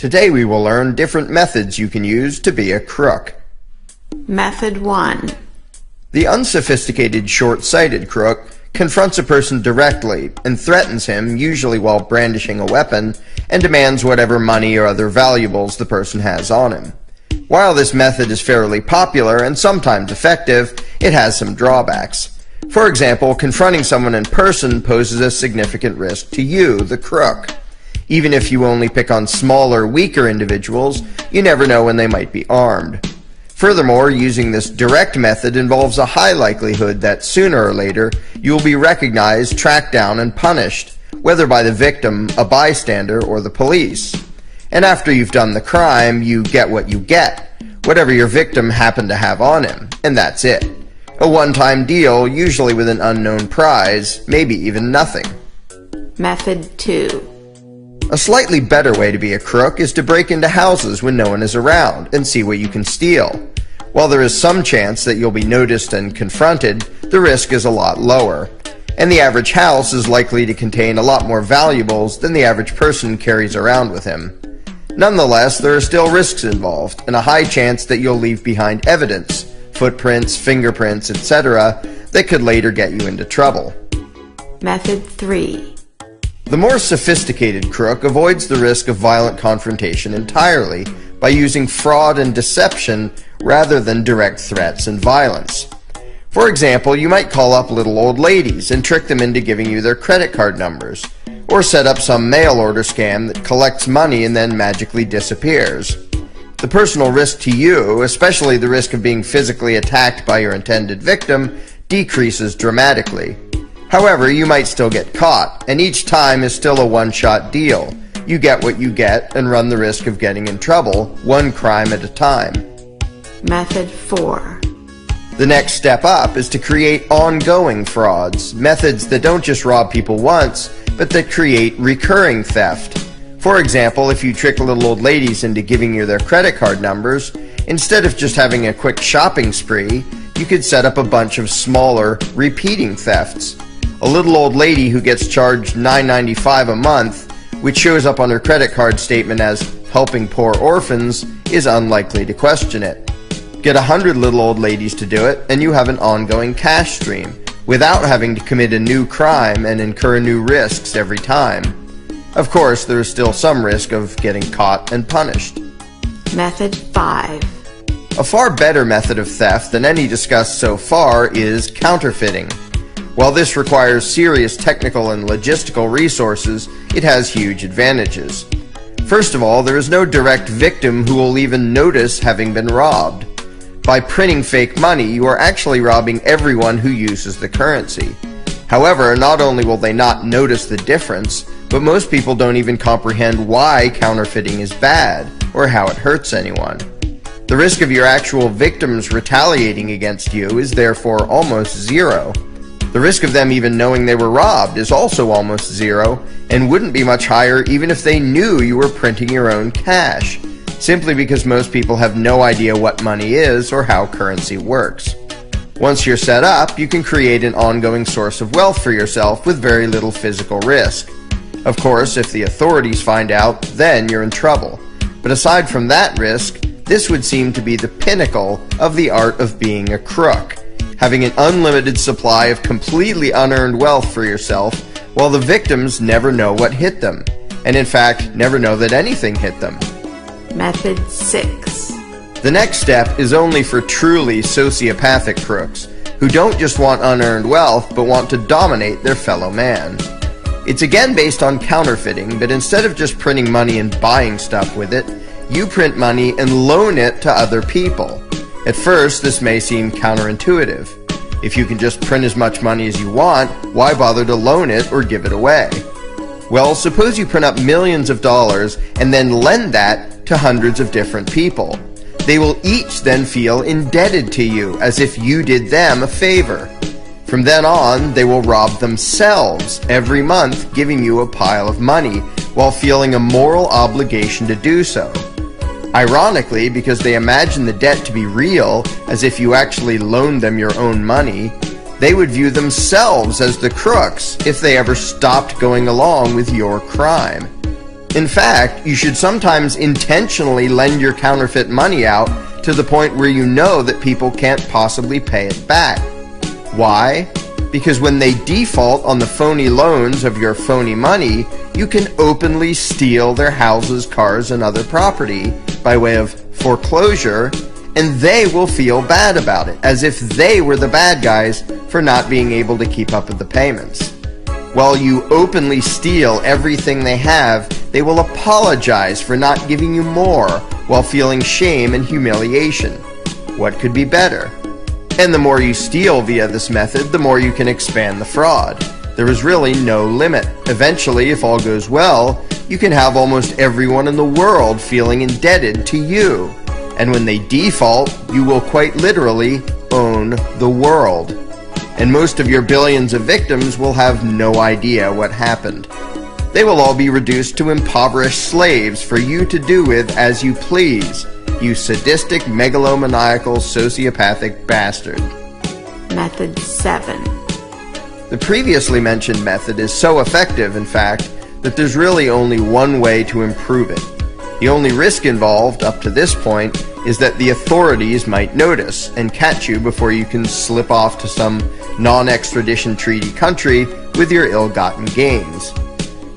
Today we will learn different methods you can use to be a crook. Method 1. The unsophisticated, short-sighted crook confronts a person directly and threatens him, usually while brandishing a weapon, and demands whatever money or other valuables the person has on him. While this method is fairly popular and sometimes effective, it has some drawbacks. For example, confronting someone in person poses a significant risk to you, the crook. Even if you only pick on smaller, weaker individuals, you never know when they might be armed. Furthermore, using this direct method involves a high likelihood that sooner or later you will be recognized, tracked down, and punished, whether by the victim, a bystander, or the police. And after you've done the crime, you get what you get, whatever your victim happened to have on him, and that's it. A one-time deal, usually with an unknown prize, maybe even nothing. Method 2. A slightly better way to be a crook is to break into houses when no one is around and see what you can steal. While there is some chance that you'll be noticed and confronted, the risk is a lot lower, and the average house is likely to contain a lot more valuables than the average person carries around with him. Nonetheless, there are still risks involved, and a high chance that you'll leave behind evidence, footprints, fingerprints, etc., that could later get you into trouble. Method 3. The more sophisticated crook avoids the risk of violent confrontation entirely by using fraud and deception rather than direct threats and violence. For example, you might call up little old ladies and trick them into giving you their credit card numbers, or set up some mail order scam that collects money and then magically disappears. The personal risk to you, especially the risk of being physically attacked by your intended victim, decreases dramatically. However, you might still get caught, and each time is still a one-shot deal. You get what you get and run the risk of getting in trouble, one crime at a time. Method 4. The next step up is to create ongoing frauds, methods that don't just rob people once, but that create recurring theft. For example, if you trick little old ladies into giving you their credit card numbers, instead of just having a quick shopping spree, you could set up a bunch of smaller, repeating thefts. A little old lady who gets charged $9.95 a month, which shows up on her credit card statement as helping poor orphans, is unlikely to question it. Get 100 little old ladies to do it, and you have an ongoing cash stream, without having to commit a new crime and incur new risks every time. Of course, there is still some risk of getting caught and punished. Method 5. A far better method of theft than any discussed so far is counterfeiting. While this requires serious technical and logistical resources, it has huge advantages. First of all, there is no direct victim who will even notice having been robbed. By printing fake money, you are actually robbing everyone who uses the currency. However, not only will they not notice the difference, but most people don't even comprehend why counterfeiting is bad or how it hurts anyone. The risk of your actual victims retaliating against you is therefore almost zero. The risk of them even knowing they were robbed is also almost zero, and wouldn't be much higher even if they knew you were printing your own cash, simply because most people have no idea what money is or how currency works. Once you're set up, you can create an ongoing source of wealth for yourself with very little physical risk. Of course, if the authorities find out, then you're in trouble. But aside from that risk, this would seem to be the pinnacle of the art of being a crook, having an unlimited supply of completely unearned wealth for yourself, while the victims never know what hit them, and in fact, never know that anything hit them. Method 6. The next step is only for truly sociopathic crooks, who don't just want unearned wealth, but want to dominate their fellow man. It's again based on counterfeiting, but instead of just printing money and buying stuff with it, you print money and loan it to other people. At first, this may seem counterintuitive. If you can just print as much money as you want, why bother to loan it or give it away? Well, suppose you print up millions of dollars and then lend that to hundreds of different people. They will each then feel indebted to you, as if you did them a favor. From then on, they will rob themselves every month, giving you a pile of money, while feeling a moral obligation to do so. Ironically, because they imagine the debt to be real, as if you actually loaned them your own money, they would view themselves as the crooks if they ever stopped going along with your crime. In fact, you should sometimes intentionally lend your counterfeit money out to the point where you know that people can't possibly pay it back. Why? Because when they default on the phony loans of your phony money, you can openly steal their houses, cars, and other property by way of foreclosure, and they will feel bad about it, as if they were the bad guys for not being able to keep up with the payments. While you openly steal everything they have, they will apologize for not giving you more while feeling shame and humiliation. What could be better? And the more you steal via this method, the more you can expand the fraud. There is really no limit. Eventually, if all goes well, you can have almost everyone in the world feeling indebted to you. And when they default, you will quite literally own the world. And most of your billions of victims will have no idea what happened. They will all be reduced to impoverished slaves for you to do with as you please, you sadistic, megalomaniacal, sociopathic bastard. Method 7. The previously mentioned method is so effective, in fact, that there's really only one way to improve it. The only risk involved up to this point is that the authorities might notice and catch you before you can slip off to some non-extradition treaty country with your ill-gotten gains.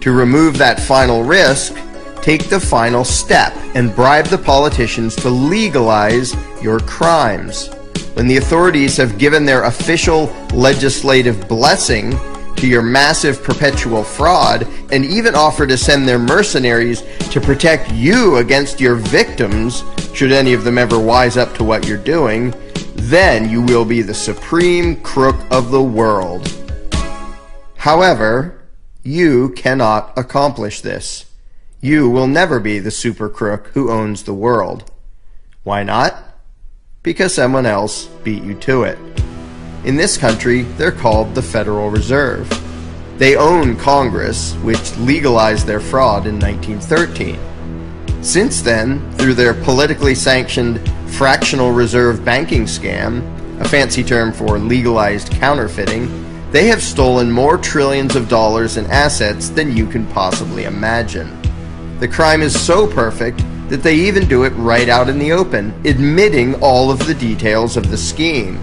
To remove that final risk, take the final step and bribe the politicians to legalize your crimes. When the authorities have given their official legislative blessing to your massive perpetual fraud and even offer to send their mercenaries to protect you against your victims, should any of them ever wise up to what you're doing, then you will be the supreme crook of the world. However, you cannot accomplish this. You will never be the super crook who owns the world. Why not? Because someone else beat you to it. In this country, they're called the Federal Reserve. They own Congress, which legalized their fraud in 1913. Since then, through their politically sanctioned fractional reserve banking scam, a fancy term for legalized counterfeiting, they have stolen more trillions of dollars in assets than you can possibly imagine. The crime is so perfect that they even do it right out in the open, admitting all of the details of the scheme.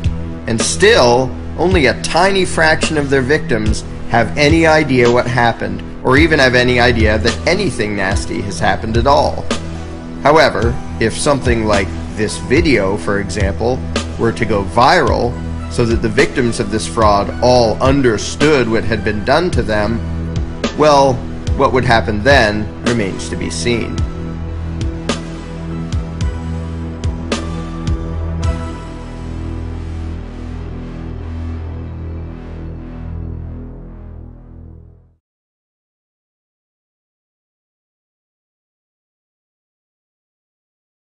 And still, only a tiny fraction of their victims have any idea what happened, or even have any idea that anything nasty has happened at all. However, if something like this video, for example, were to go viral, so that the victims of this fraud all understood what had been done to them, well, what would happen then remains to be seen.